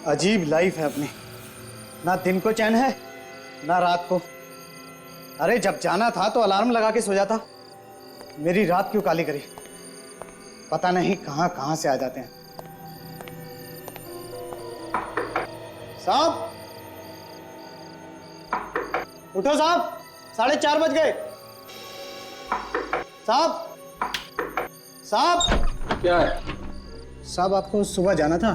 अजीब लाइफ है अपनी, ना दिन को चैन है ना रात को। अरे जब जाना था तो अलार्म लगा के सो जाता, मेरी रात क्यों काली करी? पता नहीं कहां कहां से आ जाते हैं। साहब उठो साहब, 4:30 बज गए। साहब साहब क्या है? साहब आपको सुबह जाना था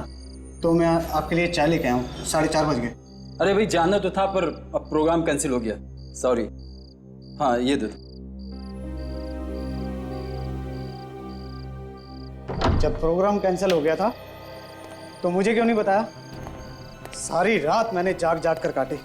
तो मैं आपके लिए चाय लेके आया हूँ। 4:30 बज गए। अरे भाई जाना तो था पर अब प्रोग्राम कैंसिल हो गया, सॉरी। हाँ ये दे। जब प्रोग्राम कैंसिल हो गया था तो मुझे क्यों नहीं बताया? सारी रात मैंने जाग जाग कर काटी।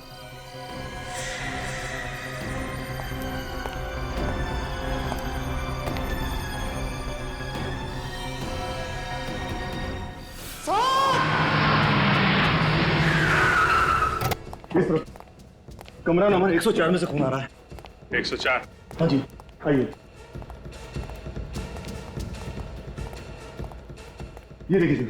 इस तरफ कमरा नंबर 104 में से खून आ रहा है। 104? हाँ जी, आइए। ये देखिए जी।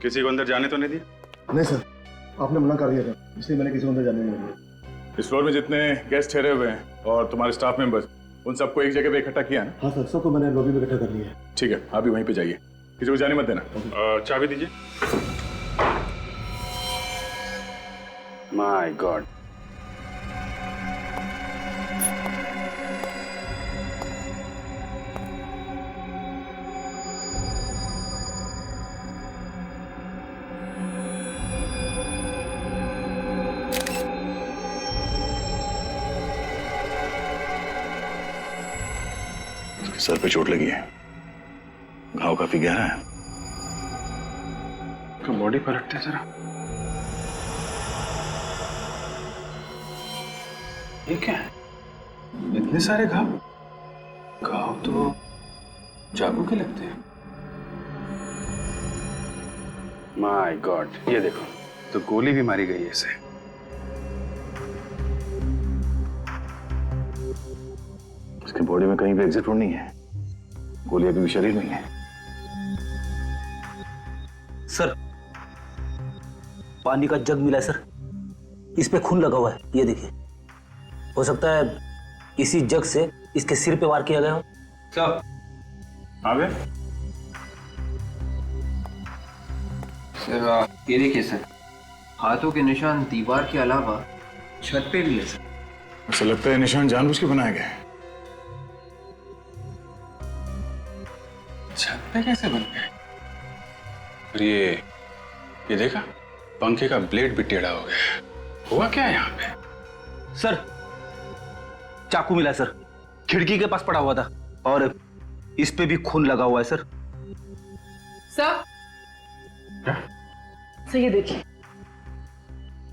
किसी को अंदर जाने तो नहीं दिया? नहीं सर, आपने मना कर दिया था, इसलिए मैंने किसी को अंदर जाने नहीं दिया। इस फ्लोर में जितने गेस्ट ठहरे हुए हैं और तुम्हारे स्टाफ मेंबर्स, उन सबको एक जगह पे इकट्ठा किया ना? हाँ सर, सबको मैंने लॉबी में इकट्ठा कर लिया है। ठीक है, आप भी वहीं पे जाइए, किसी को जाने मत देना। चाबी दीजिए। माय गॉड, सर पे चोट लगी है, घाव काफी गहरा है। तो बॉडी पलटते जरा। ये क्या है? इतने सारे घाव? घाव तो चाकू के लगते हैं। माय गॉड, ये देखो, तो गोली भी मारी गई है इसे। इसके बॉडी में कहीं भी एग्जिट रोड नहीं है, गोली अभी भी शरीर में है। सर पानी का जग मिला है सर, इस पे खून लगा हुआ है, ये देखिए। हो सकता है इसी जग से इसके सिर पे वार किया गया हो। सब आ गए सर? ये देखिए सर, हाथों के निशान दीवार के अलावा छत पे भी है सर। ऐसा लगता है निशान जानबूझ के बनाए गए। छत पे कैसे बन गए? और ये देखा, पंखे का ब्लेड भी टेढ़ा हो गया। हुआ क्या है यहाँ पे? सर चाकू मिला है सर, खिड़की के पास पड़ा हुआ था और इस पे भी खून लगा हुआ है सर। सर क्या? सर ये देखिए,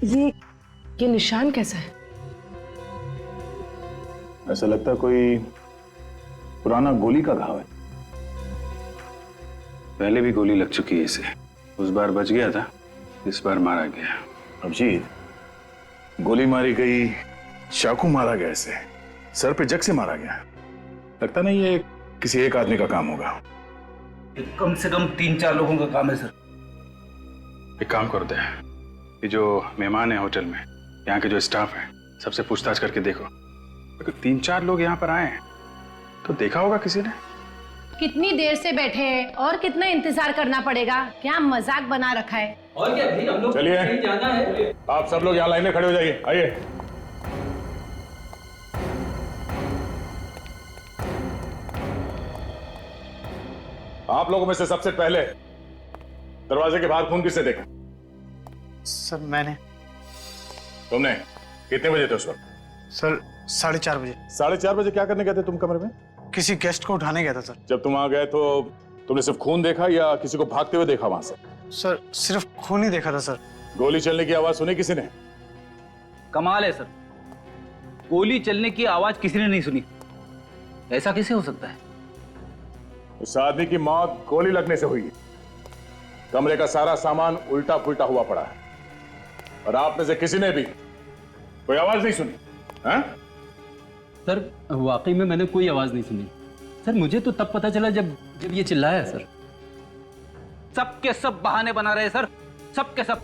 ये निशान कैसा है? ऐसा लगता है कोई पुराना गोली का घाव है। पहले भी गोली लग चुकी है इसे, उस बार बच गया था, इस बार मारा गया। अभिजीत, गोली मारी गई, चाकू मारा गया, इसे सर पे जग से मारा गया। लगता नहीं ये किसी एक आदमी का काम होगा। कम से कम 3-4 लोगों का काम है सर। एक काम कर दे, ये जो मेहमान है होटल में, यहाँ के जो स्टाफ है, सबसे पूछताछ करके देखो। अगर 3-4 लोग यहाँ पर आए हैं तो देखा होगा किसी ने। कितनी देर से बैठे हैं और कितना इंतजार करना पड़ेगा? क्या मजाक बना रखा है? और क्या भाई, हम लोग चलिए कहीं जाना है। आप सब लोग यहाँ लाइन में खड़े हो जाइए, आइए। आप लोगों में से सबसे पहले दरवाजे के बाहर खून किसने देखा? सर मैंने। तुमने? कितने बजे थे उस वक्त? सर 4:30 बजे। 4:30 बजे क्या करने गए थे तुम कमरे में? किसी गेस्ट को उठाने गया था सर। जब तुम वहां गए तो तुमने सिर्फ खून देखा या किसी को भागते हुए देखा वहां से? सर सिर्फ खून ही देखा था सर। गोली चलने की आवाज सुनी किसी ने? कमाल है सर, गोली चलने की आवाज किसी ने नहीं सुनी। ऐसा कैसे हो सकता है? उस आदमी की मौत गोली लगने से हुई है। कमरे का सारा सामान उल्टा पुल्टा हुआ पड़ा है और आप में से किसी ने भी कोई आवाज नहीं सुनी? हाँ? सर वाकई में मैंने कोई आवाज नहीं सुनी। सर मुझे तो तब पता चला जब जब ये चिल्लाया सर। सब के सब बहाने बना रहे हैं सर, सब के सब।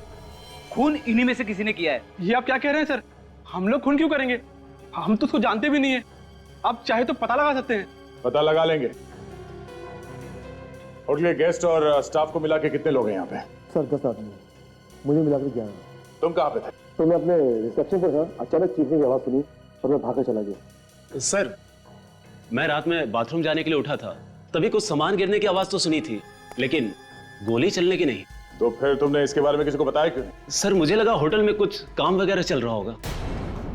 खून इन्हीं में से किसी ने किया है। ये आप क्या कह रहे हैं सर? हम लोग खून क्यों करेंगे? हम तो उसको जानते भी नहीं है। आप चाहे तो पता लगा सकते हैं। पता लगा लेंगे। होटल के गेस्ट और स्टाफ को मिला के कितने लोग हैं यहाँ पे? सर 10 आदमी, मुझे मिलाकर 11। तुम कहाँ पे थे? तो मैं अपने रिसेप्शन पर था, अचानक चीखने की आवाज सुनी और मैं भागकर चला गया। सर मैं रात में बाथरूम जाने के लिए उठा था, तभी कुछ सामान गिरने की आवाज तो सुनी थी, लेकिन गोली चलने की नहीं। तो फिर तुमने इसके बारे में किसी को बताया क्यों नहीं? सर मुझे लगा होटल में कुछ काम वगैरह चल रहा होगा,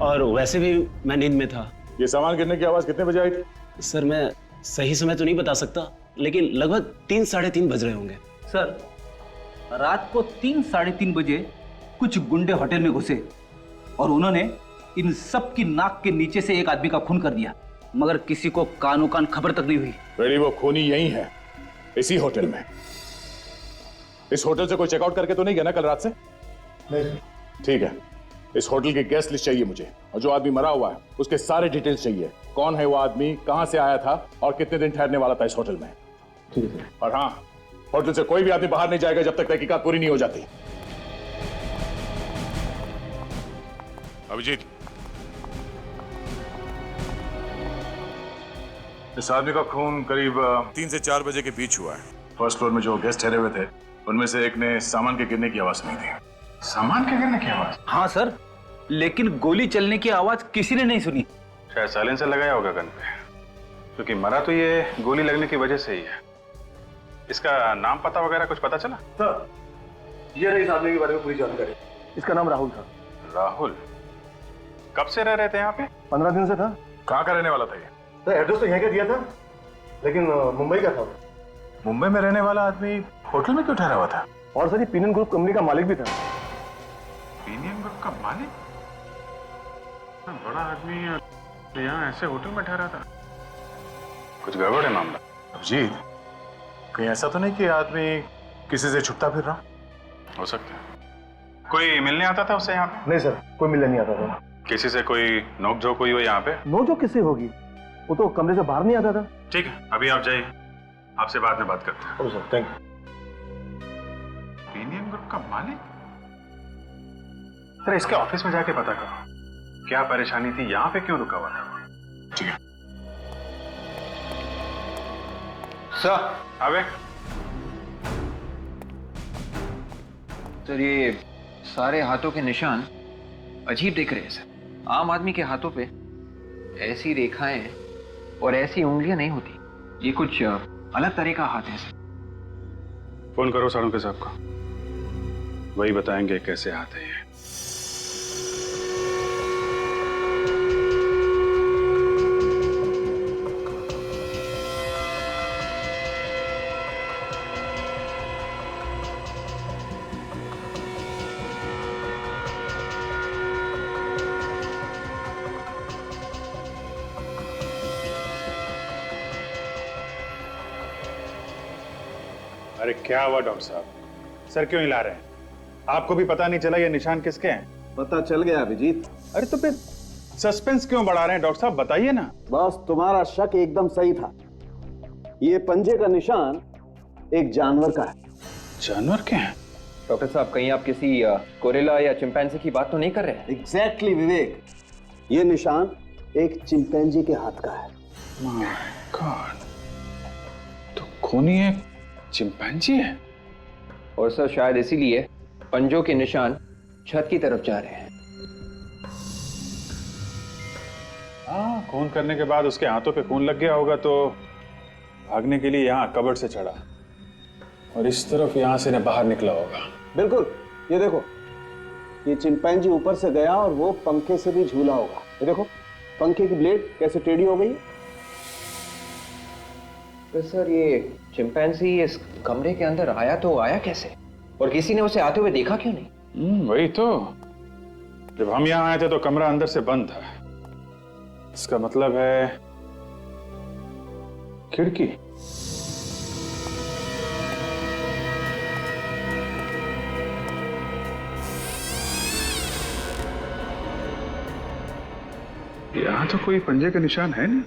और वैसे भी मैं नींद में था। ये सामान गिरने की आवाज कितने बजे आई थी? सर मैं सही समय तो नहीं बता सकता, लेकिन लगभग 3 साढ़े 3 बज रहे होंगे। सर रात को 3 साढ़े 3 बजे कुछ गुंडे होटल में घुसे और उन्होंने इन सब की नाक के नीचे से एक आदमी का खून कर दिया, मगर किसी को कानो कान खबर तक नहीं हुई। बेटी वो खूनी यही है, इसी होटल में। इस होटल से कोई चेकआउट करके तो नहीं गया ना कल रात से? नहीं। ठीक है, इस होटल की गेस्ट लिस्ट चाहिए मुझे, और जो आदमी मरा हुआ है उसके सारे डिटेल्स चाहिए। कौन है वो आदमी, कहां से आया था और कितने दिन ठहरने वाला था इस होटल में। ठीक है सर। और हाँ, होटल से कोई भी आदमी बाहर नहीं जाएगा जब तक तहकीकात पूरी नहीं हो जाती। अभिजीत, इस आदमी का खून करीब 3 से 4 बजे के बीच हुआ है। फर्स्ट फ्लोर में जो गेस्ट ठहरे हुए थे उनमें से एक ने सामान के गिरने की आवाज सुनी थी। सामान के गिरने की आवाज? हाँ सर, लेकिन गोली चलने की आवाज किसी ने नहीं सुनी। शायद साइलेंसर लगाया होगा गन पे, क्योंकि मरा तो ये गोली लगने की वजह से ही है। इसका नाम पता वगैरह कुछ पता चला? सर ये रही इस आदमी के बारे में पूरी जानकारी। इसका नाम राहुल था। राहुल? कब से रह रहे थे यहाँ पे? 15 दिन से था। कहाँ का रहने वाला था ये? सर एड्रेस तो यहाँ का दिया था, लेकिन मुंबई का था। मुंबई में रहने वाला आदमी होटल में क्यों ठहरा हुआ था? और सर ये पीनन ग्रुप कंपनी का मालिक भी था। पीनियम ग्रुप का मालिक? बड़ा आदमी यहाँ ऐसे होटल में ठहरा था? कुछ गड़बड़ है मामला। अभिजीत, कहीं ऐसा तो नहीं कि आदमी किसी से छुपता फिर रहा? हो सकता है। कोई मिलने आता था उससे यहाँ पे? नहीं सर, कोई मिलने नहीं आता था। किसी से कोई नोकझोंक हुई हो यहाँ पे? नोकझोंक किससे होगी? वो तो कमरे से बाहर नहीं आता था। ठीक है, अभी आप जाइए, आपसे बाद में बात करते हैं। Okay sir, thank you. पीनियम ग्रुप का मालिक? सर इसके ऑफिस में जाके पता करो क्या परेशानी थी, यहाँ पे क्यों रुका हुआ था। ठीक है सर। अबे सर ये सारे हाथों के निशान अजीब दिख रहे हैं सर। आम आदमी के हाथों पे ऐसी रेखाएं और ऐसी उंगलियां नहीं होती। ये कुछ अलग तरह का हाथ है सर। फोन करो साड़ों साहब को, वही बताएंगे कैसे हाथ है ये। अरे क्या हुआ डॉक्टर साहब? सर क्यों हिला रहे हैं? आपको भी पता नहीं चला ये निशान किसके हैं? पता चल गया अभिजीत। अरे तो फिर सस्पेंस क्यों बढ़ा रहे हैं डॉक्टर साहब, बताइए ना। बस तुम्हारा शक एकदम सही था। ये पंजे का निशान एक जानवर का है। जानवर के हैं? डॉक्टर साहब कहीं आप किसी गोरिल्ला या चिंपैंजी की बात तो नहीं कर रहे हैं? एग्जैक्टली विवेक, ये निशान एक चिंपैंजी के हाथ का है। माय गॉड, तो खूनी एक चिंपैंजी है। और सर शायद इसीलिए पंजों के निशान छत की तरफ जा रहे हैं। हाँ, खून करने के बाद उसके हाथों पे खून लग गया होगा तो भागने के लिए यहाँ कबर्ड से चढ़ा और इस तरफ यहाँ से न बाहर निकला होगा। बिल्कुल, ये देखो, ये चिंपैंजी ऊपर से गया और वो पंखे से भी झूला होगा। ये देखो पंखे की ब्लेड कैसे टेढ़ी हो गई है। तो सर ये चिंपैंजी इस कमरे के अंदर आया तो आया कैसे, और किसी ने उसे आते हुए देखा क्यों नहीं? वही तो, जब हम यहाँ आए थे तो कमरा अंदर से बंद था। इसका मतलब है खिड़की। यहाँ तो कोई पंजे के निशान है नहीं,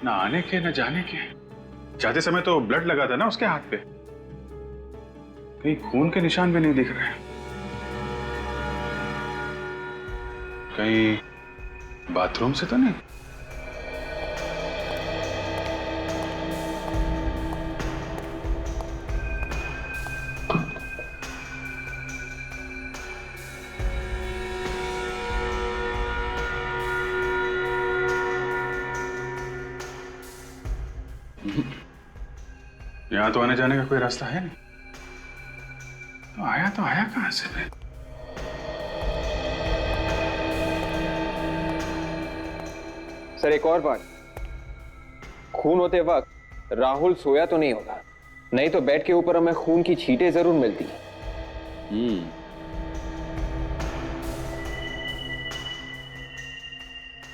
ना आने के ना जाने के। जाते समय तो ब्लड लगा था ना उसके हाथ पे, कहीं खून के निशान भी नहीं दिख रहे। कहीं बाथरूम से तो नहीं? यहां तो आने जाने का कोई रास्ता है नहीं, तो आया कहां से फिर? सर एक और बात, खून होते वक्त राहुल सोया तो नहीं होगा, नहीं तो बेड के ऊपर हमें खून की छींटें जरूर मिलती।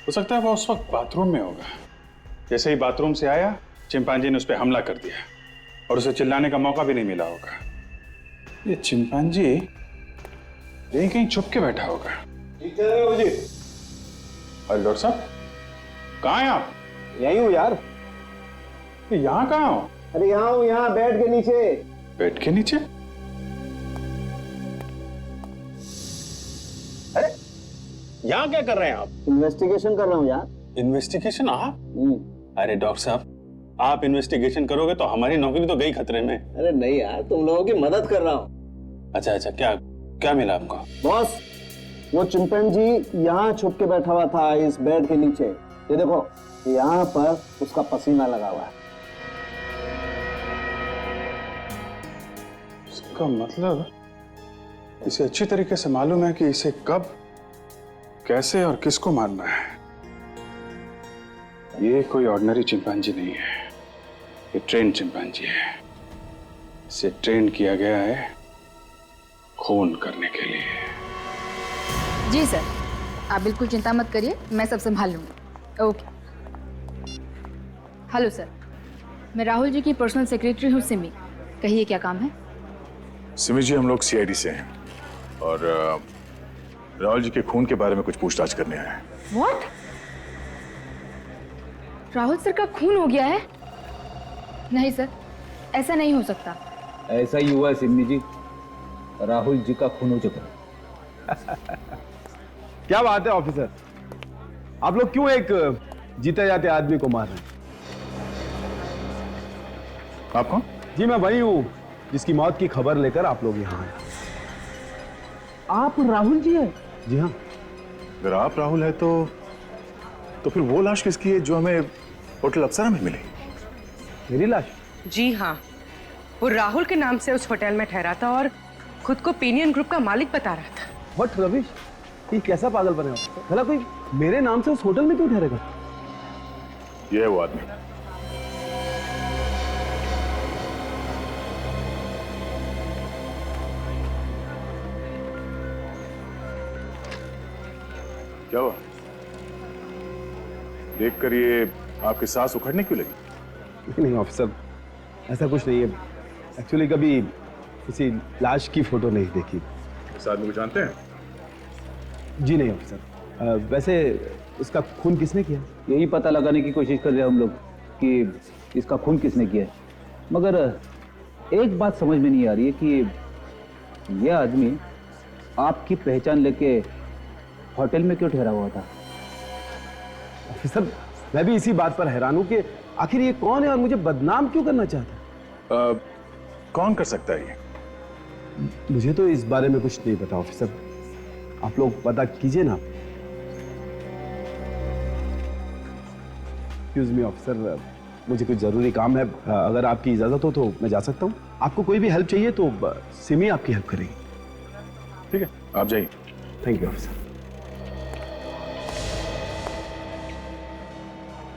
हो सकता है वो उस वक्त बाथरूम में होगा। जैसे ही बाथरूम से आया, चिंपांजी ने उस पर हमला कर दिया और उसे चिल्लाने का मौका भी नहीं मिला होगा। ये चिंपांजी यहीं कहीं छुप के बैठा होगा। मुझे अरे डॉक्टर साहब, कहाँ हैं आप? यही हूँ यार। यहाँ कहाँ हो? अरे यहाँ हूँ, यहाँ बेड के नीचे। बेड के नीचे? अरे यहाँ क्या कर रहे हैं आप? इन्वेस्टिगेशन कर रहा हूँ यार। इन्वेस्टिगेशन? आप? अरे डॉक्टर साहब, आप इन्वेस्टिगेशन करोगे तो हमारी नौकरी तो गई खतरे में। अरे नहीं यार, तुम लोगों की मदद कर रहा हूँ। अच्छा अच्छा, क्या क्या मिला आपको? बॉस, वो चिंपैंजी यहाँ छुप के बैठा हुआ था इस बेड के नीचे। ये देखो, यहाँ पर उसका पसीना लगा हुआ है। इसका मतलब इसे अच्छी तरीके से मालूम है कि इसे कब, कैसे और किसको मारना है। ये कोई ऑर्डिनरी चिंपांजी नहीं है, ये ट्रेन चिंपांजी है। इसे ट्रेन किया गया है खून करने के लिए। जी सर, आप बिल्कुल चिंता मत करिए, मैं सब संभाल लूंगी। ओके। हेलो सर, मैं राहुल जी की पर्सनल सेक्रेटरी हूँ सिमी। कहिए क्या काम है? सिमी जी, हम लोग सीआईडी से हैं और राहुल जी के खून के बारे में कुछ पूछताछ करने आए हैं। व्हाट? राहुल सर का खून हो गया है? नहीं सर, ऐसा नहीं हो सकता। ऐसा ही हुआ है सिमी जी, राहुल जी का खून हो चुका है। क्या बात है ऑफिसर, आप लोग क्यों एक जीते जाते आदमी को मार रहे हैं? आप कौन? जी मैं वही हूं जिसकी मौत की खबर लेकर आप लोग यहाँ आए। आप राहुल जी हैं? जी हाँ। अगर आप राहुल है तो फिर वो लाश किसकी है जो हमें होटल अप्सरा में मिली? मेरी लाश? जी हाँ, वो राहुल के नाम से उस होटल में ठहरा था और खुद को पेनियन ग्रुप का मालिक बता रहा था। व्हाट रविश, ये कैसा पागल बने हो? भला कोई मेरे नाम से उस होटल में क्यों ठहरेगा? ये है वो आदमी। क्या हुआ? देखकर ये आपकी सांस उखड़ने क्यों लगी? नहीं ऑफिसर, ऐसा कुछ नहीं है। एक्चुअली कभी किसी लाश की फोटो नहीं देखी। इस आदमी को जानते हैं? जी नहीं ऑफिसर। वैसे इसका खून किसने किया? यही पता लगाने की कोशिश कर रहे हैं हम लोग कि इसका खून किसने किया है। मगर एक बात समझ में नहीं आ रही है कि यह आदमी आपकी पहचान लेके होटल में क्यों ठहरा हुआ था? ऑफिसर, मैं भी इसी बात पर हैरान हूं कि आखिर ये कौन है और मुझे बदनाम क्यों करना चाहता है? कौन कर सकता है ये? मुझे तो इस बारे में कुछ नहीं पता ऑफिसर, आप लोग पता कीजिए ना। एक्सक्यूज मी ऑफिसर, मुझे कुछ जरूरी काम है। अगर आपकी इजाजत हो तो मैं जा सकता हूँ। आपको कोई भी हेल्प चाहिए तो सिमी आपकी हेल्प करेगी। ठीक है, आप जाइए। Thank you officer.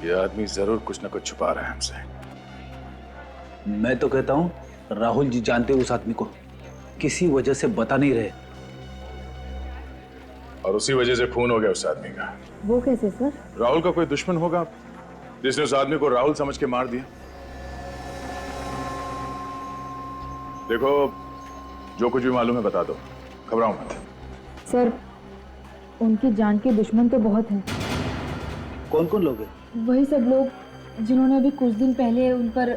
ये आदमी जरूर कुछ ना कुछ छुपा रहा है हमसे। मैं तो कहता हूँ राहुल जी जानते उस आदमी को, किसी वजह से बता नहीं रहे, और उसी वजह से खून हो गया उस आदमी का। वो कैसे सर? राहुल का कोई दुश्मन होगा जिसने उस आदमी को राहुल समझ के मार दिया। देखो, जो कुछ भी मालूम है बता दो, घबराओ मत। सर, उनकी जान के दुश्मन तो बहुत हैं। कौन कौन लोग हैं? वही सब लोग जिन्होंने अभी कुछ दिन पहले उन पर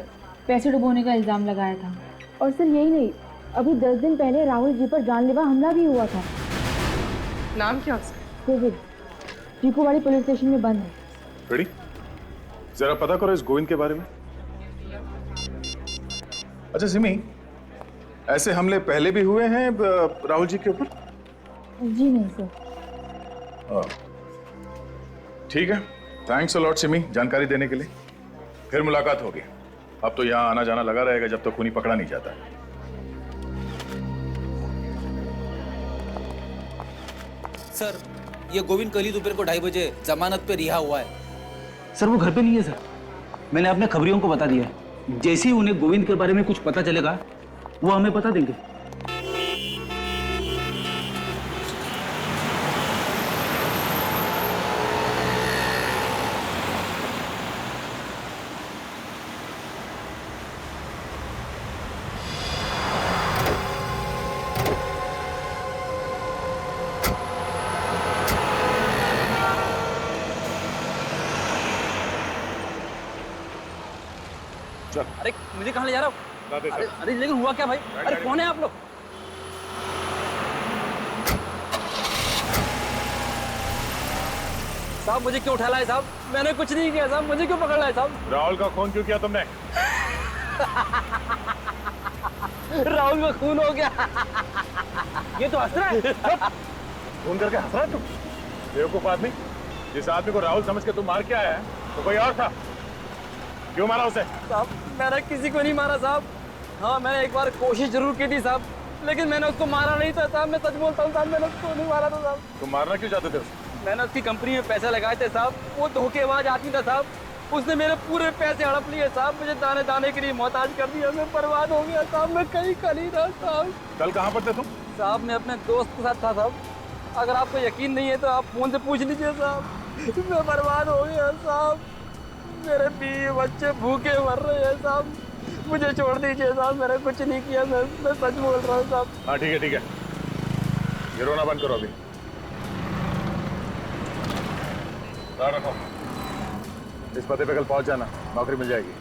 पैसे डुबोने का इल्ज़ाम लगाया था। और सिर्फ यही नहीं, अभी 10 दिन पहले राहुल जी पर जानलेवा हमला भी हुआ था। नाम क्या उसका? कोविड टीकोवाड़ी पुलिस स्टेशन में बंद है। रेडी? जरा पता करो इस गोविंद के बारे में। अच्छा सिमी, ऐसे हमले पहले भी हुए हैं राहुल जी के ऊपर? जी नहीं सर। ठीक है, थैंक्स अ लॉट सिमी जानकारी देने के लिए। फिर मुलाकात होगी। अब तो यहाँ आना जाना लगा रहेगा जब तक खूनी पकड़ा नहीं जाता। सर, ये गोविंद कल ही दोपहर को 2:30 बजे जमानत पे रिहा हुआ है। सर वो घर पे नहीं है सर। मैंने अपने खबरियों को बता दिया है। जैसे ही उन्हें गोविंद के बारे में कुछ पता चलेगा वो हमें बता देंगे। अरे मुझे कहाँ ले जा रहा हो? अरे लेकिन हुआ क्या भाई? अरे कौन है आप लोग? साहब मुझे क्यों उठा लाए साहब? मैंने कुछ नहीं किया साहब, मुझे क्यों पकड़ लाए साहब? राहुल का खून क्यों किया तुमने? राहुल का खून हो गया। ये तो हंस रहा है। खून करके हंस रहा है तुम? बेवकूफ आदमी, जिस आदमी को राहुल समझ के तुम मार के आया है तो कोई और था। क्यों मारा उसे? साहब मैंने किसी को नहीं मारा साहब। हाँ मैंने एक बार कोशिश जरूर की थी साहब, लेकिन मैंने उसको मारा नहीं था साहब। मैं सच बोलता हूँ साहब, मैंने उसको नहीं मारा था साहब। तुम मारना क्यों चाहते थे उसे? मैंने उसकी कंपनी में पैसे लगाए थे साहब। वो धोखेबाज आदमी था साहब। उसने मेरे पूरे पैसे हड़प लिए साहब। मुझे दाने दाने के लिए मोहताज कर दिया। मैं बर्बाद हो गया साहब। मैं कहीं कल ही था साहब। कल कहाँ पर थे तुम? साहब मैं अपने दोस्त के साथ था साहब। अगर आपको यकीन नहीं है तो आप फोन से पूछ लीजिए साहब। मैं बर्बाद हो गया साहब। मेरे बीवी बच्चे भूखे मर रहे हैं साहब। मुझे छोड़ दीजिए साहब, मैंने कुछ नहीं किया। मैं सच बोल रहा हूँ साहब। हाँ ठीक है ठीक है, ये रोना बंद करो अभी। रखो, इस पते पे कल पहुंच जाना, नौकरी मिल जाएगी।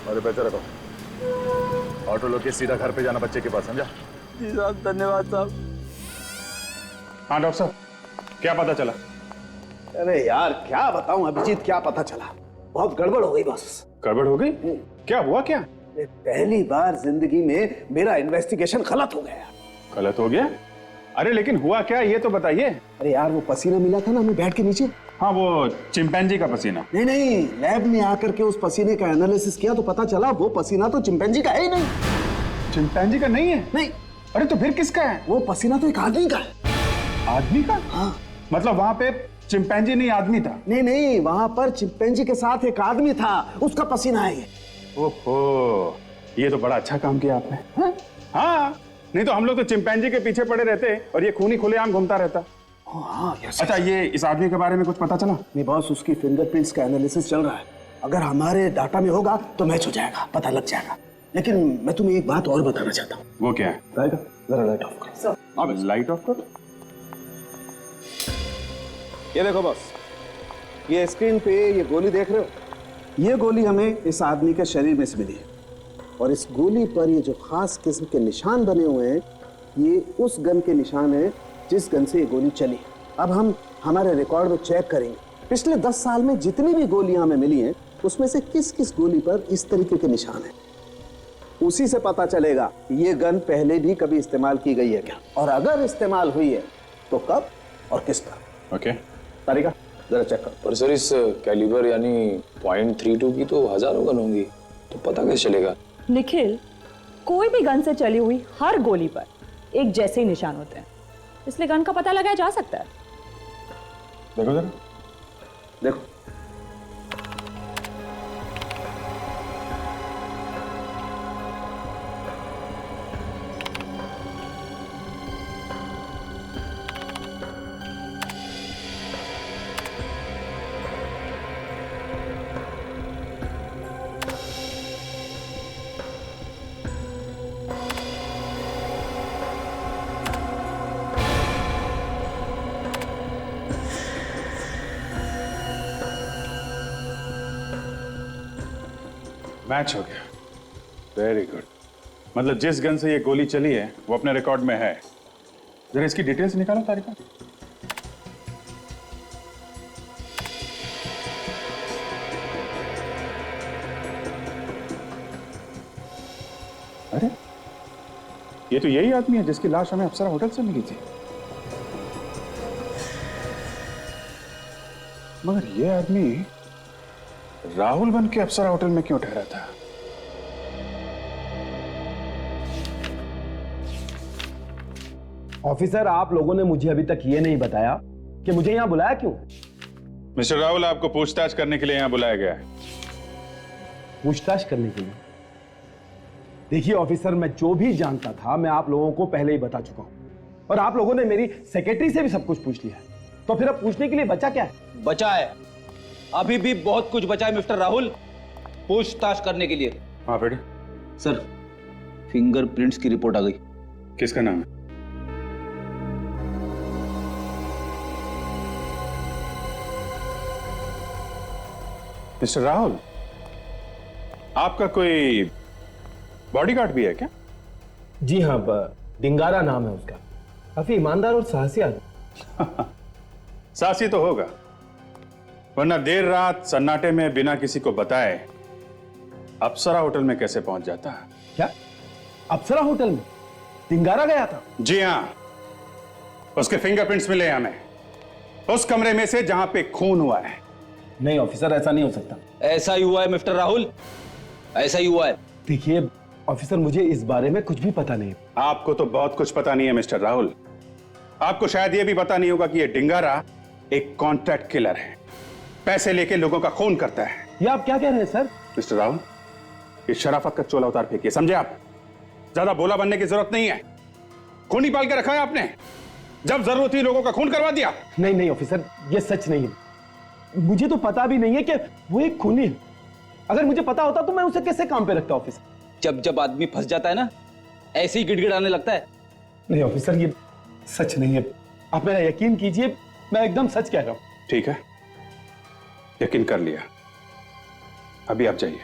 और पैसे रखो, ऑटो लोग के सीधा घर पे जाना बच्चे के पास, समझा? जी साहब धन्यवाद साहब। हाँ डॉक्टर साहब, क्या पता चला? अरे यार क्या बताऊं अभिजीत, क्या पता चला? बहुत गड़बड़ हो गई बस। गड़बड़ हो गई? क्या हुआ क्या? पहली बार जिंदगी में मेरा इन्वेस्टिगेशन गलत हो गया। गलत हो गया? अरे लेकिन हुआ क्या ये तो बताइए। अरे यार वो पसीना मिला था ना हमें बेड के नीचे। हाँ वो चिंपैंजी का पसीना। नहीं, लैब में आकर के उस पसीने का एनालिसिस किया तो पता चला वो पसीना तो चिंपैंजी का है ही नहीं। चिंपैंजी का नहीं है? नहीं। अरे तो फिर किसका है? वो पसीना तो एक आदमी का है। आदमी का? हाँ। मतलब वहां पे चिंपैंजी नहीं आदमी था? नहीं, वहां पर चिंपैंजी के साथ एक आदमी था, उसका पसीना है ये। ओहो, ये तो बड़ा अच्छा काम किया आपने। हाँ, नहीं तो हम लोग तो चिंपैंजी के पीछे पड़े रहते और ये खूनी खुलेआम घूमता रहता। हाँ, अच्छा ये इस आदमी के बारे में कुछ पता चला? नहीं बॉस, उसकी फिंगरप्रिंट्स का एनालिसिस चल रहा है। अगर हमारे डाटा में होगा तो मैच हो जाएगा, पता लग जाएगा। लेकिन मैं तुम्हें एक बात और बताना चाहता हूँ। वो क्या है? जरा लाइट ऑफ करो। अब लाइट ऑफ करो। ये देखो बॉस, ये स्क्रीन पे ये गोली देख रहे हो? ये गोली हमें इस आदमी के शरीर में से मिली है और इस गोली पर ये जो खास किस्म के निशान बने हुए हैं, ये उस गन के निशान है जिस गन से ये गोली चली। अब हम हमारे रिकॉर्ड में चेक करेंगे पिछले 10 साल में जितनी भी गोलियां हमें मिली हैं उसमें से किस किस गोली पर इस तरीके के निशान हैं। उसी से पता चलेगा ये गन पहले भी कभी इस्तेमाल की गई है क्या, और अगर इस्तेमाल हुई है तो कब और किस पर। ओके तारिका जरा चेक कर। पर सर इस कैलिबर यानी .32 की तो हजारों गन होंगी, तो पता कैसे चलेगा? निखिल, कोई भी गन से चली हुई हर गोली पर एक जैसे ही निशान होते हैं, इसलिए गन का पता लगाया जा सकता है। देखो जरा, देखो मैच हो गया, वेरी गुड। मतलब जिस गन से ये गोली चली है वो अपने रिकॉर्ड में है। जरा इसकी डिटेल्स निकालो तारिका। अरे ये तो यही आदमी है जिसकी लाश हमें अप्सरा होटल से मिली थी। मगर ये आदमी राहुल बन के अप्सरा होटल में क्यों ठहरा था? ऑफिसर, आप लोगों ने मुझे अभी तक ये नहीं बताया कि मुझे यहां बुलाया क्यों। मिस्टर राहुल, आपको पूछताछ करने के लिए यहां बुलाया गया है। पूछताछ करने के लिए? देखिए ऑफिसर, मैं जो भी जानता था मैं आप लोगों को पहले ही बता चुका हूं, और आप लोगों ने मेरी सेक्रेटरी से भी सब कुछ पूछ लिया है, तो फिर अब पूछने के लिए बचा क्या है? बचा है, अभी भी बहुत कुछ बचा है मिस्टर राहुल पूछताछ करने के लिए। हाँ बेटे। सर, फिंगरप्रिंट्स की रिपोर्ट आ गई। किसका नाम है? मिस्टर राहुल, आपका कोई बॉडीगार्ड भी है क्या? जी हाँ, डिंगारा नाम है उसका। काफी ईमानदार और साहसी आदमी। साहसी तो होगा, वरना देर रात सन्नाटे में बिना किसी को बताए अप्सरा होटल में कैसे पहुंच जाता? क्या अप्सरा होटल में डिंगारा गया था? जी हाँ, उसके फिंगरप्रिंट्स मिले हमें उस कमरे में से जहां पे खून हुआ है। नहीं ऑफिसर, ऐसा नहीं हो सकता। ऐसा ही हुआ है मिस्टर राहुल, ऐसा ही हुआ है। देखिए ऑफिसर, मुझे इस बारे में कुछ भी पता नहीं। आपको तो बहुत कुछ पता नहीं है मिस्टर राहुल। आपको शायद यह भी पता नहीं होगा कि यह डिंगारा एक कॉन्ट्रैक्ट किलर है, पैसे लेके लोगों का खून करता है। ये आप क्या कह रहे हैं सर? मिस्टर राहुल, ये शराफत का चोला उतार फेंकिए, समझे आप? ज्यादा बोला बनने की जरूरत नहीं है। खून ही पाल के रखा है आपने, जब जरूरत थी लोगों का खून करवा दिया। नहीं नहीं ऑफिसर, ये सच नहीं है। मुझे तो पता भी नहीं है कि वो एक खूनी है। अगर मुझे पता होता तो मैं उसे कैसे काम पे रखता ऑफिसर? जब जब आदमी फंस जाता है ना, ऐसे ही गिड़गिड़ाने लगता है। नहीं ऑफिसर, ये सच नहीं है। आप मेरा यकीन कीजिए, मैं एकदम सच कह रहा हूं। ठीक है, यकीन कर लिया। अभी आप जाइए,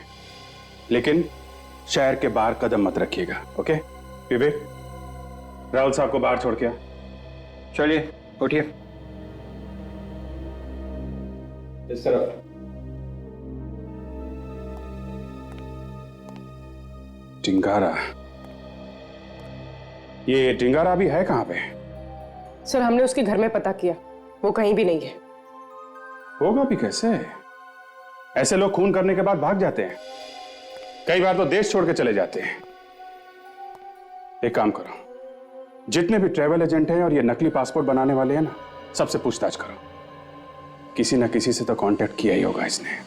लेकिन शहर के बाहर कदम मत रखिएगा, ओके? विवेक, राहुल साहब को बाहर छोड़ के आ। चलिए उठिए। इस तरफ। डिंगारा, ये डिंगारा अभी है कहां पे? सर, हमने उसके घर में पता किया, वो कहीं भी नहीं है। होगा भी कैसे? ऐसे लोग खून करने के बाद भाग जाते हैं, कई बार तो देश छोड़ के चले जाते हैं। एक काम करो, जितने भी ट्रैवल एजेंट हैं और ये नकली पासपोर्ट बनाने वाले हैं ना, सबसे पूछताछ करो। किसी ना किसी से तो कांटेक्ट किया ही होगा इसने।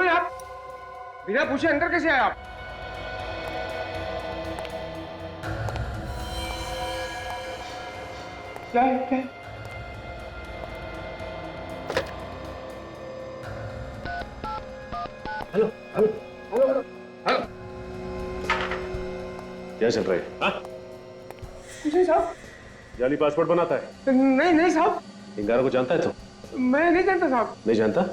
आप बिना पूछे अंदर कैसे आए आप? क्या है क्या है? Hello hello hello hello hello, क्या चल रहा है? जी साहब। जाली पासपोर्ट बनाता है? नहीं नहीं साहब, डिंगारा को जानता है तो? मैं नहीं जानता साहब। नहीं जानता?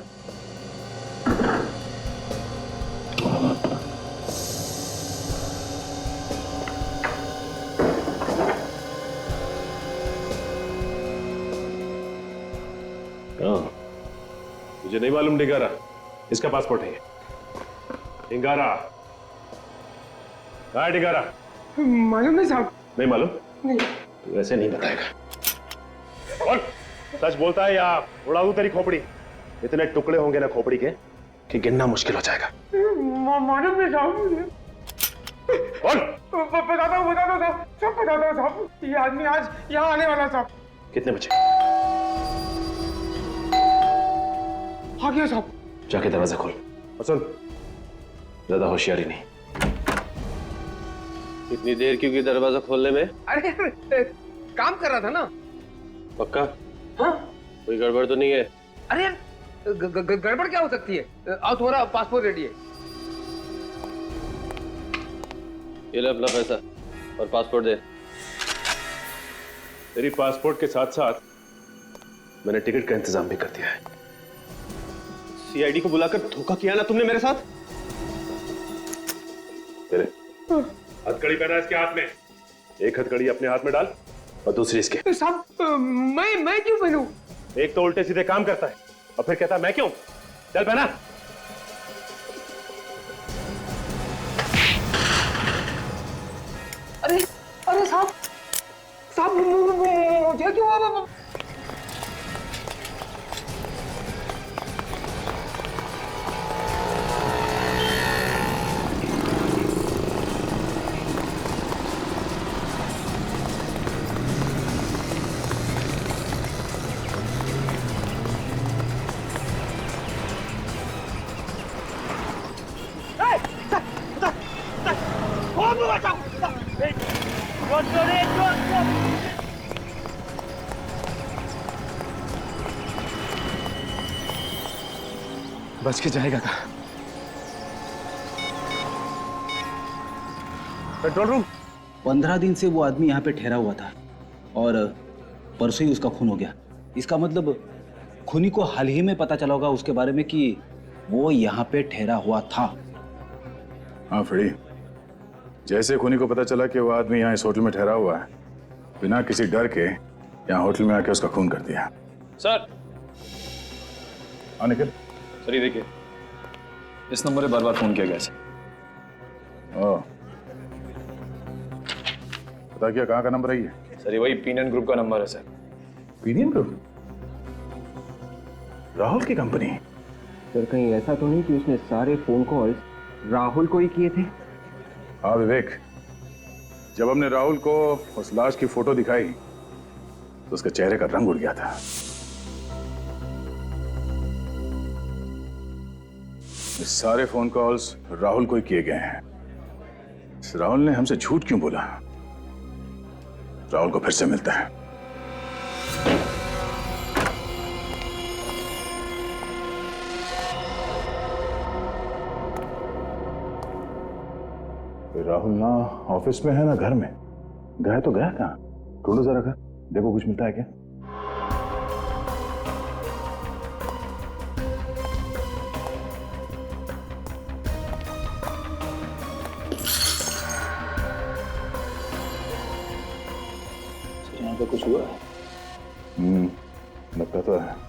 मुझे नहीं मालूम डिंगारा, इसका पासपोर्ट है ये। डिंगारा कहाँ है? डिंगारा मालूम नहीं साहब। नहीं मालूम? नहीं। तू ऐसे नहीं बताएगा। और सच बोलता है या उड़ा दूं तेरी खोपड़ी? इतने टुकड़े होंगे ना खोपड़ी के कि गिनना मुश्किल हो जाएगा। मालूम नहीं साहब। बताता हूँ साहब, सब बताता हूँ साहब। ये आदमी आज यहाँ आने वाला साहब। कितने बजे? आ गया साहब। जाके दरवाजा खोल और सुन, ज्यादा होशियारी नहीं। इतनी देर क्यों की दरवाजा खोलने में? अरे काम कर रहा था ना। पक्का? हाँ। कोई गड़बड़ तो नहीं है? अरे गड़बड़ क्या हो सकती है? आओ, तुम्हारा पासपोर्ट रेडी है। ये ले अपना पैसा। और पासपोर्ट दे। तेरी पासपोर्ट के साथ साथ मैंने टिकट का इंतजाम भी कर दिया है। सीआईडी को बुलाकर धोखा किया ना तुमने मेरे साथ। तेरे हथकड़ी पहना इसके हाथ में, एक हथकड़ी अपने हाथ में डाल और दूसरी इसके। साहब मैं क्यों पहनूं? एक तो उल्टे सीधे काम करता है और फिर कहता है मैं क्यों। चल पहना। अरे अरे साहब मुझे क्यों? बच के जाएगा कहाँ? Control room. 15 दिन से वो आदमी यहाँ पे ठहरा हुआ था और परसों ही उसका खून हो गया। इसका मतलब खूनी को हाल ही में पता चला होगा उसके बारे में कि वो यहाँ पे ठहरा हुआ था। हाँ फ्रेडी, जैसे खूनी को पता चला कि वो आदमी यहाँ इस होटल में ठहरा हुआ है, बिना किसी डर के यहाँ होटल में आके उसका खून कर दिया। सर। हाँ निखिल। सर ये देखिए, इस नंबर पे बार बार फोन किया गया सर। ओह, पता क्या कहाँ का नंबर है ये? सर ये वही पीनियन ग्रुप का नंबर है सर। पीनियन ग्रुप? राहुल की कंपनी? सर कहीं ऐसा तो नहीं कि उसने सारे फोन कॉल्स राहुल को ही किए थे? हाँ विवेक, जब हमने राहुल को उस लाश की फोटो दिखाई तो उसके चेहरे का रंग उड़ गया था। ये सारे फोन कॉल्स राहुल को ही किए गए हैं। राहुल ने हमसे झूठ क्यों बोला? राहुल को फिर से मिलता है। राहुल ना ऑफिस में है ना घर में। गया तो गया कहाँ? ढूंढो जरा घर, देखो कुछ मिलता है क्या। यहाँ पे कुछ हुआ है? लगता तो है।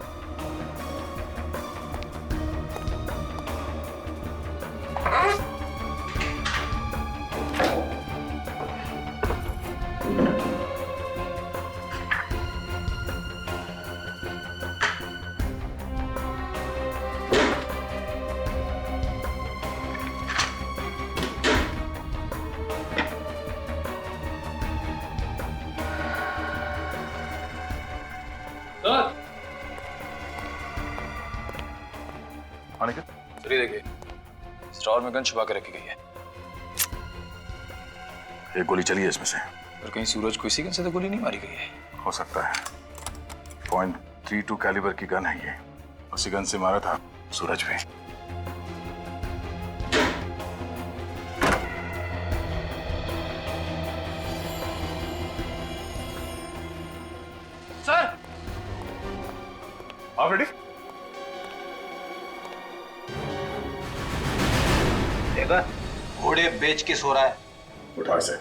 चलिए देखिए, स्टोर में गन छुपा के रखी गई है। एक गोली चली है इसमें से। पर कहीं सूरज को इसी गन से तो गोली नहीं मारी गई है? हो सकता है। .32 कैलिबर की गन है ये। उसी गन से मारा था सूरज भी। सर आप रेडी? देखा, घोड़े बेच के सो रहा है। उठा इसे।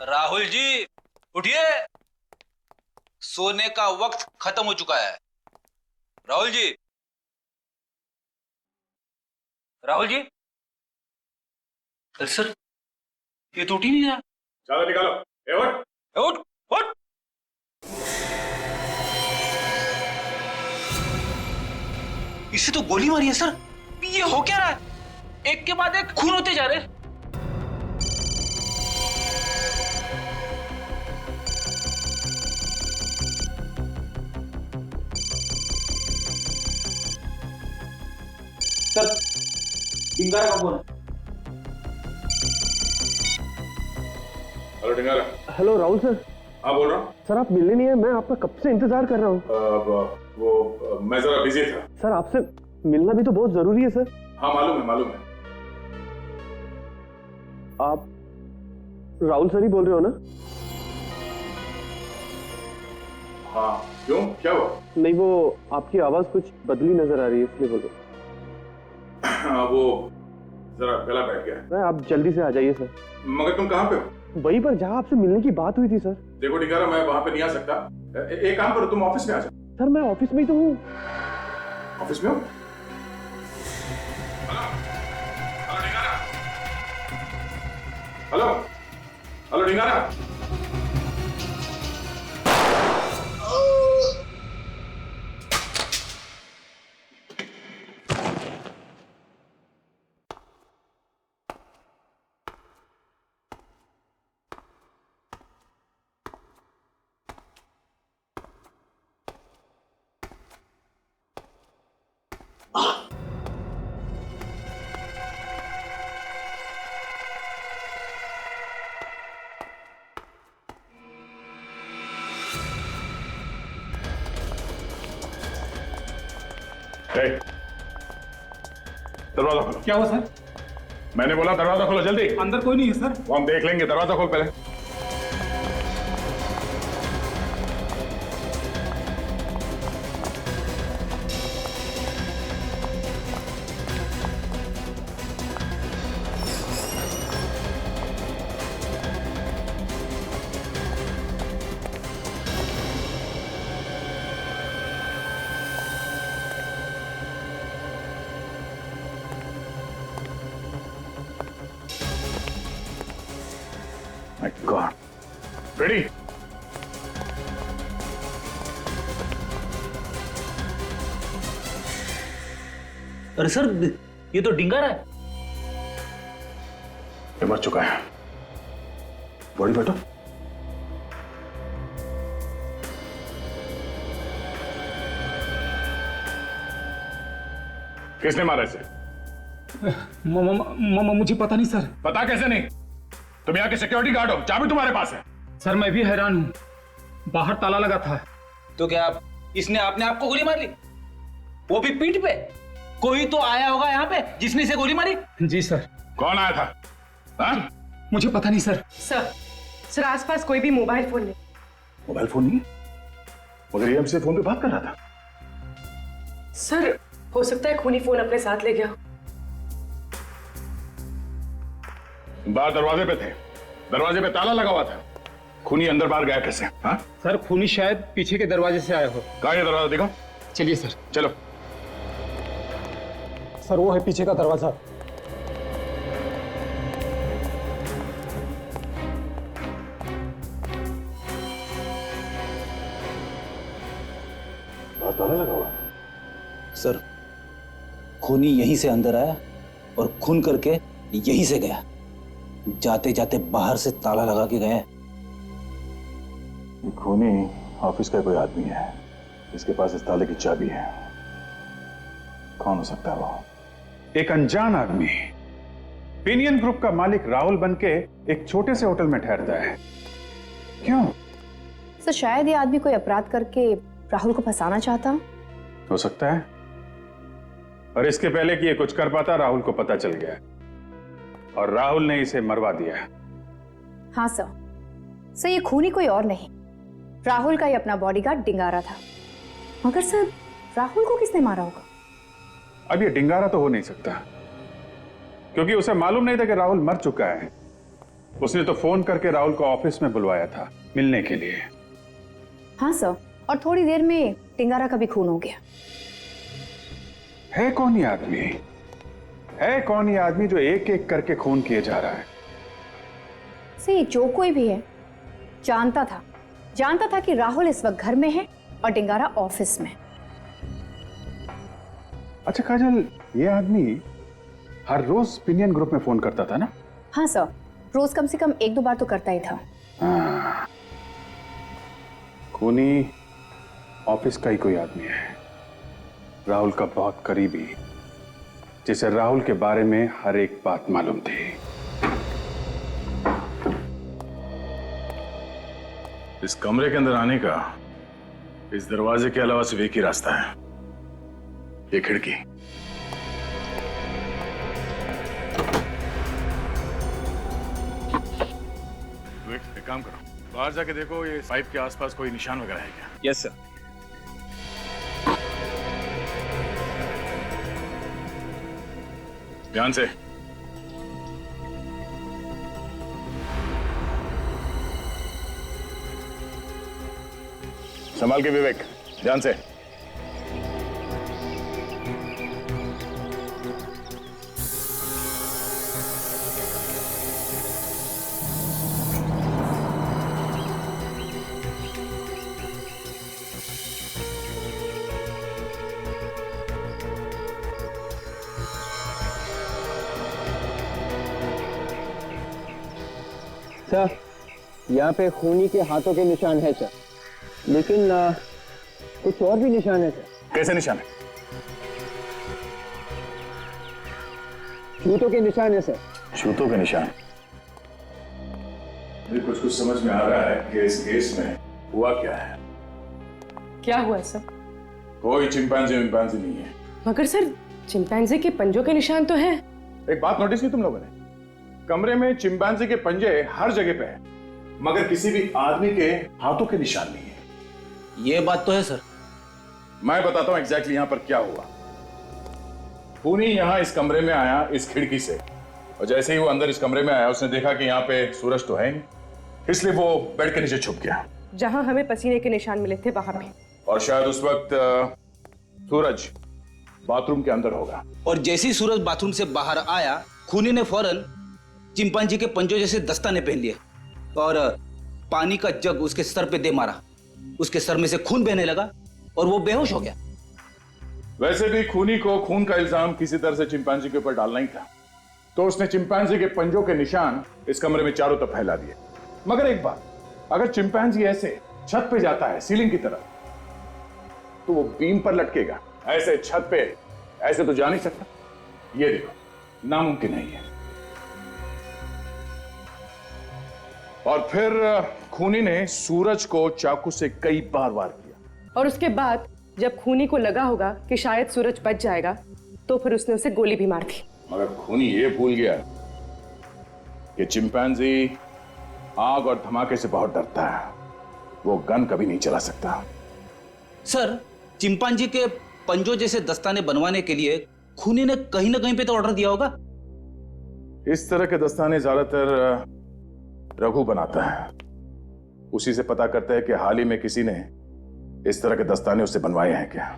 राहुल जी उठिए, सोने का वक्त खत्म हो चुका है। राहुल जी, राहुल जी। सर ये तो उठ ही नहीं रहा। चादर निकालो। उठ उठ उठ। इसे तो गोली मारी है सर। ये हो क्या रहा है? एक के बाद एक खून होते जा रहे हैं। सर डिंगारा का फोन। Hello Dingara. Hello Rahul sir. हाँ बोल रहा हूँ। सर आप मिलने नहीं है, मैं आपका कब से इंतजार कर रहा हूँ। वो मैं जरा बिजी था। सर आपसे मिलना भी तो बहुत जरूरी है सर। हाँ मालूम है मालूम है। आप राहुल सर ही बोल रहे हो ना? हाँ, क्यों, क्या हुआ? नहीं, वो आपकी आवाज कुछ बदली नजर आ रही है, इसलिए बोल रहा हाँ, वो जरा गला बैठ गया। हूँ। आप जल्दी से आ जाइए सर। मगर तुम कहाँ पे हो? वहीं पर जहाँ आपसे मिलने की बात हुई थी सर। देखो डिगारा, मैं वहां पे नहीं आ सकता। एक काम करो, तुम ऑफिस में आ जाओ। सर मैं ऑफिस में ही तो हूँ। ऑफिस में हो? Hello Digara. Hello hello Digara. दरवाजा खोलो। क्या हुआ सर? मैंने बोला दरवाजा खोलो जल्दी। अंदर कोई नहीं है सर। वो हम देख लेंगे, दरवाजा खोल पहले। My God. Ready? अरे सर, ये तो डिंगारा है। ये मर चुका है। बॉडी बैठो। किसने मारा इसे? मुझे पता नहीं सर। पता कैसे नहीं? तुम यहाँ के सिक्योरिटी गार्ड हो, चाबी तुम्हारे पास है। सर मैं भी हैरान हूँ, बाहर ताला लगा था। तो क्या इसने अपने आप को गोली मार ली? वो भी पीठ पे? कोई तो आया होगा यहाँ पे जिसने इसे गोली मारी। जी सर। कौन आया था? हाँ? मुझे पता नहीं सर। सर आसपास कोई भी मोबाइल फोन नहीं। मोबाइल फोन नहीं? मगर ये हमसे फोन पे बात कर रहा था। सर हो सकता है खूनी फोन अपने साथ ले गया। बाहर दरवाजे पे थे, दरवाजे पे ताला लगा हुआ था। खूनी अंदर बाहर गया कैसे? हाँ? सर खूनी शायद पीछे के दरवाजे से आया हो। कहाँ है दरवाजा, देखो। चलिए सर। चलो। सर वो है पीछे का दरवाजा। बाहर ताला लगा हुआ। सर खूनी यहीं से अंदर आया और खून करके यहीं से गया। जाते जाते बाहर से ताला लगा के गया। खूनी ऑफिस का कोई आदमी है, इसके पास इस ताले की चाबी है। कौन हो सकता है वो? एक अनजान आदमी पिनियन ग्रुप का मालिक राहुल बनके एक छोटे से होटल में ठहरता है। क्यों? सर शायद ये आदमी कोई अपराध करके राहुल को फंसाना चाहता। हो सकता है, और इसके पहले कि ये कुछ कर पाता राहुल को पता चल गया और राहुल ने इसे मरवा दिया। हाँ सर ये खूनी कोई और नहीं, राहुल का ही अपना बॉडीगार्ड डिंगारा था। मगर सर राहुल को किसने मारा होगा? अब ये डिंगारा तो हो नहीं सकता, क्योंकि उसे मालूम नहीं था कि राहुल मर चुका है। उसने तो फोन करके राहुल को ऑफिस में बुलवाया था मिलने के लिए। हाँ सर, और थोड़ी देर में डिंगारा का भी खून हो गया। है कौन ये आदमी? है कौन ये आदमी जो एक एक करके खून किए जा रहा है? सही जो कोई भी है जानता था कि राहुल इस वक्त घर में है और डिंगारा ऑफिस में। अच्छा काजल, ये आदमी हर रोज पिनियन ग्रुप में फोन करता था ना? हाँ सर, रोज कम से कम 1-2 बार तो करता ही था। हाँ। खूनी ऑफिस का ही कोई आदमी है, राहुल का बहुत करीबी, जिसे राहुल के बारे में हर एक बात मालूम थी। इस कमरे के अंदर आने का इस दरवाजे के अलावा सिर्फ एक ही रास्ता है, ये खिड़की। एक काम करो, बाहर जाके देखो ये पाइप के आसपास कोई निशान वगैरह है क्या? Yes sir. ध्यान से। संभाल के विवेक, ध्यान से। सर, यहाँ पे खूनी के हाथों के निशान है सर, लेकिन कुछ और भी निशान है सर। कैसे निशान है? जूतों के निशान है सर। जूतों के निशान? मुझे कुछ कुछ समझ में आ रहा है कि इस केस में हुआ क्या है। क्या हुआ है सर? कोई चिंपैंजी नहीं है। मगर सर, चिंपैंजी के पंजों के निशान तो है। एक बात नोटिस की तुम लोगों ने? कमरे में चिंपैंजी के पंजे हर जगह पे हैं, मगर किसी भी आदमी के हाथों के निशान नहीं है। ये बात तो है सर। मैं बताता हूं एग्जैक्टली यहां पर क्या हुआ। खूनी यहां इस कमरे में आया इस खिड़की से, और जैसे ही वो अंदर इस कमरे में आया उसने देखा कि यहाँ पे सूरज तो है नहीं, इसलिए वो बेड के नीचे छुप गया जहां हमें पसीने के निशान मिले थे वहां पे। और शायद उस वक्त सूरज बाथरूम के अंदर होगा। और जैसे ही सूरज बाथरूम से बाहर आया, खूनी ने फौरन चिंपांजी के पंजों जैसे दस्ताने पहन लिए और पानी का जग उसके सर पे दे मारा। उसके सर में से खून बहने लगा और वो बेहोश हो गया। वैसे भी खूनी को खून का इल्जाम किसी तरह से चिंपैंजी के ऊपर डालना ही था, तो उसने चिंपैंजी के पंजों के निशान इस कमरे में चारों तरफ फैला दिए। मगर एक बात, अगर चिंपैंजी ऐसे छत पे जाता है सीलिंग की तरफ, तो वो बीम पर लटकेगा। ऐसे छत पे ऐसे तो जा नहीं सकता। ये देखो, नामुमकिन नहीं है। और फिर खूनी ने सूरज को चाकू से कई बार वार किया। और उसके बाद जब खूनी को लगा होगा कि शायद सूरज बच जाएगा, तो फिर उसने उसे गोली भी मार दी। मगर खूनी ये भूल गया कि चिंपैंजी आग और धमाके से बहुत डरता है। वो गन कभी नहीं चला सकता। सर, चिंपांजी के पंजों जैसे दस्ताने बनवाने के लिए खूनी ने कहीं ना कहीं पे तो ऑर्डर दिया होगा। इस तरह के दस्ताने ज्यादातर रघु बनाता है। उसी से पता करता है कि हाल ही में किसी ने इस तरह के दस्ताने उससे बनवाए हैं क्या।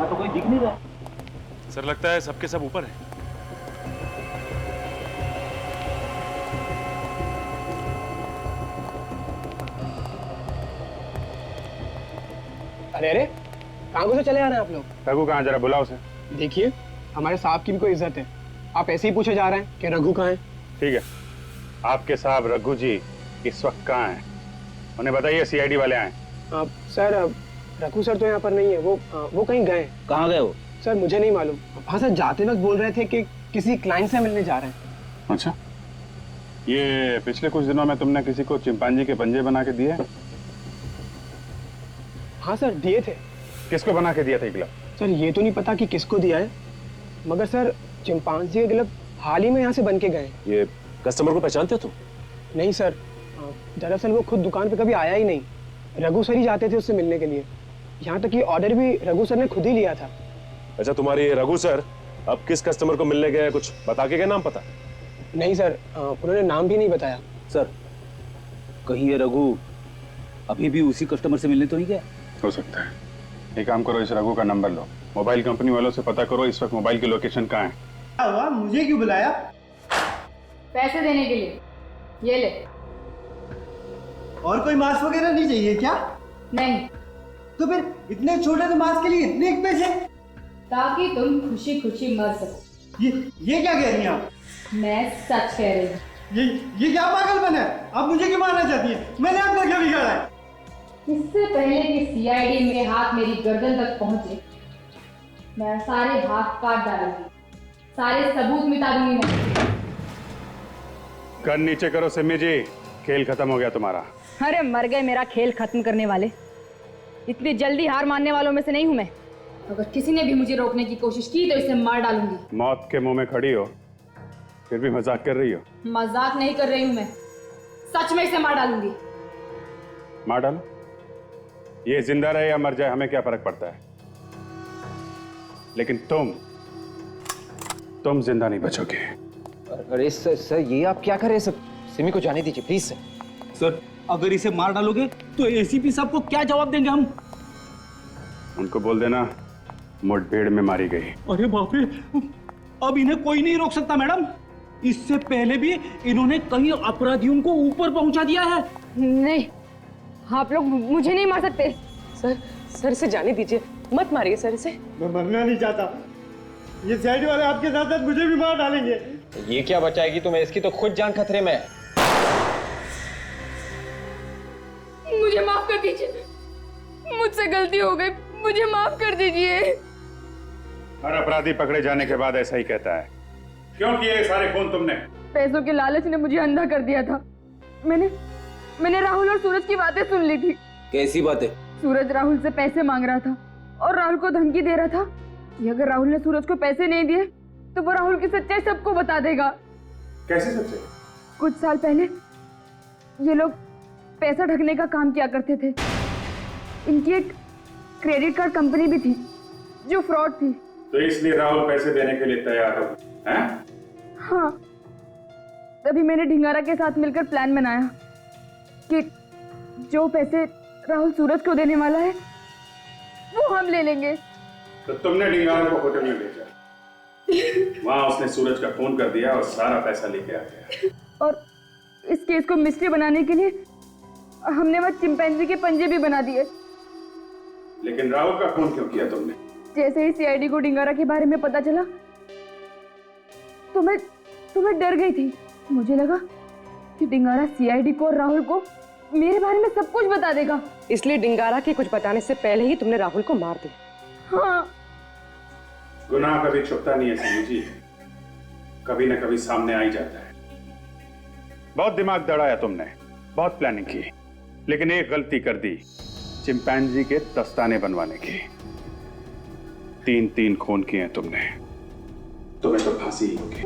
तो कोई दिख नहीं रहा। सर, लगता है सबके सब ऊपर है। अरे अरे, कहाँ को से चले आ रहे हैं आप लोग? रघु कहाँ? जरा बुलाओ उसे। देखिए, हमारे साहब की भी कोई इज्जत है। आप ऐसे ही पूछे जा रहे हैं कि रघु कहाँ है? ठीक है, आपके साहब रघु जी इस वक्त कहाँ हैं? उन्हें बताइए सीआईडी वाले आए। सर, रघु सर तो यहाँ पर नहीं है। वो कहीं गए। कहाँ गए वो? सर मुझे नहीं मालूम। हाँ सर, जाते वक्त बोल रहे थे कि किसी क्लाइंट से मिलने जा रहे हैं। अच्छा, ये पिछले कुछ दिनों में तुमने किसी को चिंपांजी के पंजे बना के दिए? हाँ सर, दिए थे। किसको बना के दिया था ग्लव? सर ये तो नहीं पता कि किसको दिया है, मगर सर चिंपांजी के ग्लव हाल ही में यहाँ से बन के गए। ये कस्टमर को पहचानते हो तुम? नहीं सर, दरअसल वो खुद दुकान पे कभी आया ही नहीं। रघु सर ही जाते थे उससे मिलने के लिए। यहाँ तक कि ऑर्डर भी रघु सर ने खुद ही लिया था। अच्छा, तुम्हारे रघु सर अब किस कस्टमर को मिलने गए, कुछ बता के क्या नाम पता? नहीं सर, उन्होंने नाम भी नहीं बताया। सर, कहीं ये रघु अभी भी उसी कस्टमर से मिलने तो नहीं गया? हो सकता है। एक काम करो, इस रघु का नंबर लो, मोबाइल कंपनी वालों से पता करो इस वक्त मोबाइल की लोकेशन कहाँ है। क्या हुआ? मुझे क्यों बुलाया? पैसे देने के लिए। ये ले। और कोई मास्क वगैरह नहीं चाहिए क्या? नहीं। तो फिर इतने छोटे से मास्क के लिए इतने पैसे? ताकि तुम खुशी खुशी मर सको। ये क्या कह रही हैं आप? मैं सच कह रही हूँ। ये क्या पागलपन है? आप मुझे क्यों मारना चाहती हैं? मैंने आपका क्या बिगाड़ा है? इससे पहले कि सीआईडी में हाथ मेरी गर्दन तक पहुंचे, मैं सारे हाथ काट डालूंगी, सारे सबूत मिटा दूंगी मैं। कर नीचे करो सिमी जी, खेल खत्म हो गया तुम्हारा। अरे मर गए मेरा खेल खत्म करने वाले। इतनी जल्दी हार मानने वालों में से नहीं हूं मैं। अगर किसी ने भी मुझे रोकने की कोशिश की तो इसे मार डालूंगी। मौत के मुंह में खड़ी हो फिर भी मजाक कर रही हो? मजाक नहीं कर रही हूँ मैं, सच में इसे मार डालूंगी। मार डालो, ये जिंदा रहे या मर जाए हमें क्या फर्क पड़ता है, लेकिन तुम जिंदा नहीं बचोगे। अरे सर ये आप क्या कर रहे हैं सर? सिमी को जाने दीजिए प्लीज सर। सर अगर इसे मार डालोगे तो एसीपी साहब को क्या जवाब देंगे हम? उनको बोल देना मुठभेड़ में मारी गई। अरे बाप रे, अब इन्हें कोई नहीं रोक सकता मैडम। इससे पहले भी इन्होंने कई अपराधियों को ऊपर पहुंचा दिया है। नहीं, आप लोग मुझे नहीं मार सकते। सर इसे जाने दीजिए, मत मारिए सर इसे। मैं मरना नहीं चाहता, ये सीआईडी वाले आपके साथ साथ मुझे भी मार डालेंगे। ये क्या बचाएगी तुम्हें? इसकी तो खुद जान खतरे में है। मुझे माफ कर दीजिए, मुझसे गलती हो गई, मुझे माफ कर दीजिए। हर अपराधी पकड़े जाने के बाद ऐसा ही कहता है। क्यों किए सारे खून तुमने? पैसों के लालच ने मुझे अंधा कर दिया था। मैंने राहुल और सूरज की बातें सुन ली थी। कैसी बातें? सूरज राहुल से पैसे मांग रहा था और राहुल को धमकी दे रहा था कि अगर राहुल ने सूरज को पैसे नहीं दिए तो वो राहुल की सच्चाई सबको बता देगा। कैसे सच्चाई? कुछ साल पहले ये लोग पैसा ढकने का काम किया करते थे। इनकी एक क्रेडिट कार्ड कंपनी भी थी जो फ्रॉड थी। तो इसलिए राहुल पैसे देने के लिए तैयार हो? हैं? हाँ, तभी मैंने ढिंगारा के साथ मिलकर प्लान बनाया कि जो पैसे राहुल सूरज को देने वाला है वो हम ले लेंगे। तो तुमने ढिंगारा को होटल में भेजा, वहां उसने सूरज का फोन कर दिया और सारा पैसा लेके आ गया। और इस केस को मिस्ट्री बनाने के लिए हमने वह चिंपैंजी के पंजे भी बना दिए। लेकिन राहुल का फोन क्यों किया तुमने? जैसे ही सीआईडी को ढिंगारा के बारे में पता चला तो मैं डर गई थी। मुझे लगा कि ढिंगारा सीआईडी को और राहुल को मेरे बारे में सब कुछ बता देगा। इसलिए ढिंगारा के कुछ बताने से पहले ही तुमने राहुल को मार दिया। हाँ। गुनाह कभी छुपता नहीं है सिमी जी, कभी न कभी सामने आ ही जाता है। बहुत दिमाग दौड़ाया तुमने, बहुत प्लानिंग की, लेकिन एक गलती कर दी, चिंपैंजी के दस्ताने बनवाने की। 3 खून किए तुमने, तुम्हें तो फांसी ही होगी।